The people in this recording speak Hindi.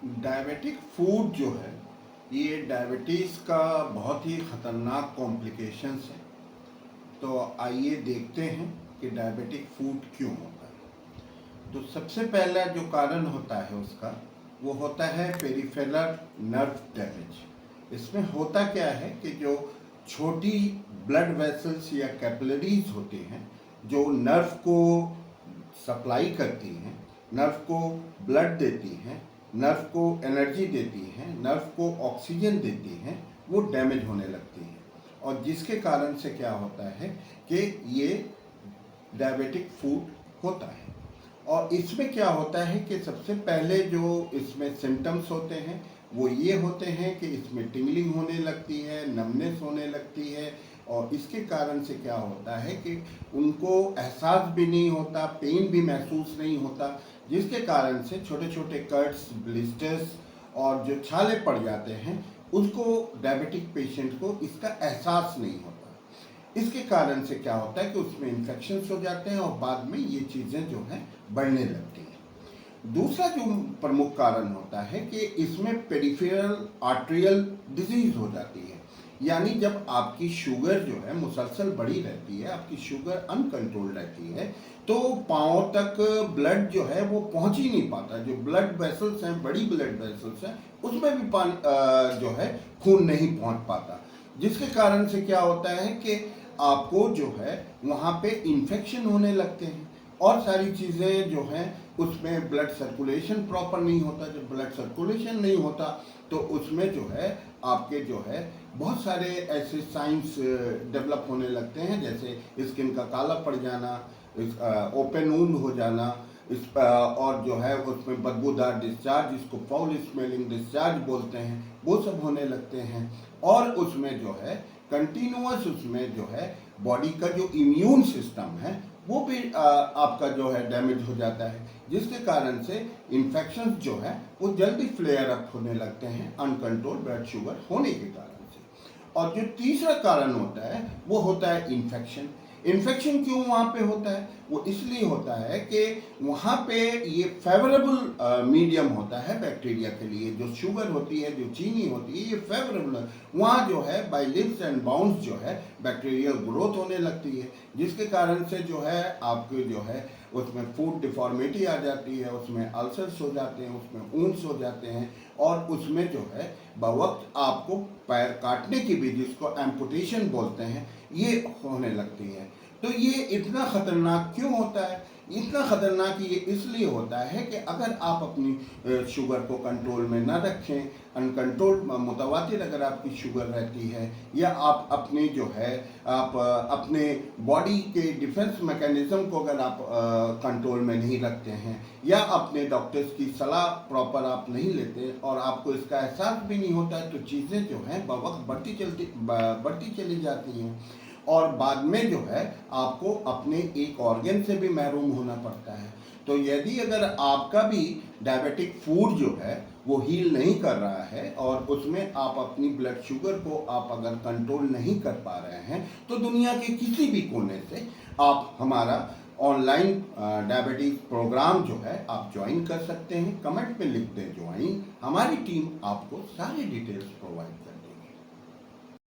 डायबिटिक फूड जो है ये डायबिटीज़ का बहुत ही ख़तरनाक कॉम्प्लिकेशंस है। तो आइए देखते हैं कि डायबिटिक फूड क्यों होता है। तो सबसे पहला जो कारण होता है उसका वो होता है पेरिफेरल नर्व डैमेज। इसमें होता क्या है कि जो छोटी ब्लड वेसल्स या कैपिलरीज होती हैं जो नर्व को सप्लाई करती हैं, नर्व को ब्लड देती हैं, नर्व को एनर्जी देती हैं, नर्व को ऑक्सीजन देती हैं, वो डैमेज होने लगती हैं। और जिसके कारण से क्या होता है कि ये डायबिटिक फूड होता है। और इसमें क्या होता है कि सबसे पहले जो इसमें सिम्टम्स होते हैं वो ये होते हैं कि इसमें टिंगलिंग होने लगती है, नमनेस होने लगती है। और इसके कारण से क्या होता है कि उनको एहसास भी नहीं होता, पेन भी महसूस नहीं होता, जिसके कारण से छोटे छोटे कट्स, ब्लिस्टर्स और जो छाले पड़ जाते हैं उसको डायबिटिक पेशेंट को इसका एहसास नहीं होता। इसके कारण से क्या होता है कि उसमें इन्फेक्शंस हो जाते हैं और बाद में ये चीज़ें जो हैं बढ़ने लगती हैं। दूसरा जो प्रमुख कारण होता है कि इसमें पेरिफेरल आर्टेरियल डिजीज हो जाती है। यानी जब आपकी शुगर जो है मुसलसल बढ़ी रहती है, आपकी शुगर अनकंट्रोल रहती है, तो पाँव तक ब्लड जो है वो पहुंच ही नहीं पाता। जो ब्लड वेसल्स हैं, बड़ी ब्लड वेसल्स हैं, उसमें भी पानी जो है खून नहीं पहुंच पाता, जिसके कारण से क्या होता है कि आपको जो है वहाँ पे इन्फेक्शन होने लगते हैं और सारी चीज़ें जो हैं उसमें ब्लड सर्कुलेशन प्रॉपर नहीं होता। जब ब्लड सर्कुलेशन नहीं होता तो उसमें जो है आपके जो है बहुत सारे ऐसे साइंस डेवलप होने लगते हैं, जैसे स्किन का काला पड़ जाना, ओपन वुंड हो जाना, और जो है उसमें बदबूदार डिस्चार्ज, जिसको फाउल स्मेलिंग डिस्चार्ज बोलते हैं, वो सब होने लगते हैं। और उसमें जो है कंटिन्यूअस उसमें जो है बॉडी का जो इम्यून सिस्टम है वो भी आपका जो है डैमेज हो जाता है, जिसके कारण से इन्फेक्शन जो है वो जल्दी फ्लेयर अप होने लगते हैं अनकंट्रोल ब्लड शुगर होने के कारण से। और जो तीसरा कारण होता है वो होता है इन्फेक्शन। इन्फेक्शन क्यों वहाँ पे होता है? वो इसलिए होता है कि वहाँ पे ये फेवरेबल मीडियम होता है बैक्टीरिया के लिए। जो शुगर होती है, जो चीनी होती है, ये फेवरेबल है। वहाँ जो है बाय लिप्स एंड बाउंड्स जो है बैक्टीरियल ग्रोथ होने लगती है, जिसके कारण से जो है आपके जो है उसमें फूड डिफॉर्मिटी आ जाती है, उसमें अल्सर्स हो जाते हैं, उसमें ऊंस हो जाते हैं, और उसमें जो है बवक्त आपको पैर काटने की भी, जिसको एम्पुटेशन बोलते हैं, ये होने लगती है। तो ये इतना ख़तरनाक क्यों होता है? इतना ख़तरनाक ये इसलिए होता है कि अगर आप अपनी शुगर को कंट्रोल में ना रखें, अनकंट्रोल मुतवातिर अगर आपकी शुगर रहती है, या आप अपने जो है आप अपने बॉडी के डिफेंस मैकेनिज़्म को अगर आप कंट्रोल में नहीं रखते हैं, या अपने डॉक्टर्स की सलाह प्रॉपर आप नहीं लेते और आपको इसका एहसास भी नहीं होता है, तो चीज़ें जो हैं बवक्त बढ़ती चली जाती हैं। और बाद में जो है आपको अपने एक ऑर्गन से भी महरूम होना पड़ता है। तो यदि अगर आपका भी डायबिटिक फूड जो है वो हील नहीं कर रहा है और उसमें आप अपनी ब्लड शुगर को आप अगर कंट्रोल नहीं कर पा रहे हैं, तो दुनिया के किसी भी कोने से आप हमारा ऑनलाइन डायबिटीज़ प्रोग्राम जो है आप ज्वाइन कर सकते हैं। कमेंट में लिख दें ज्वाइन, हमारी टीम आपको सारी डिटेल्स प्रोवाइड करेगी।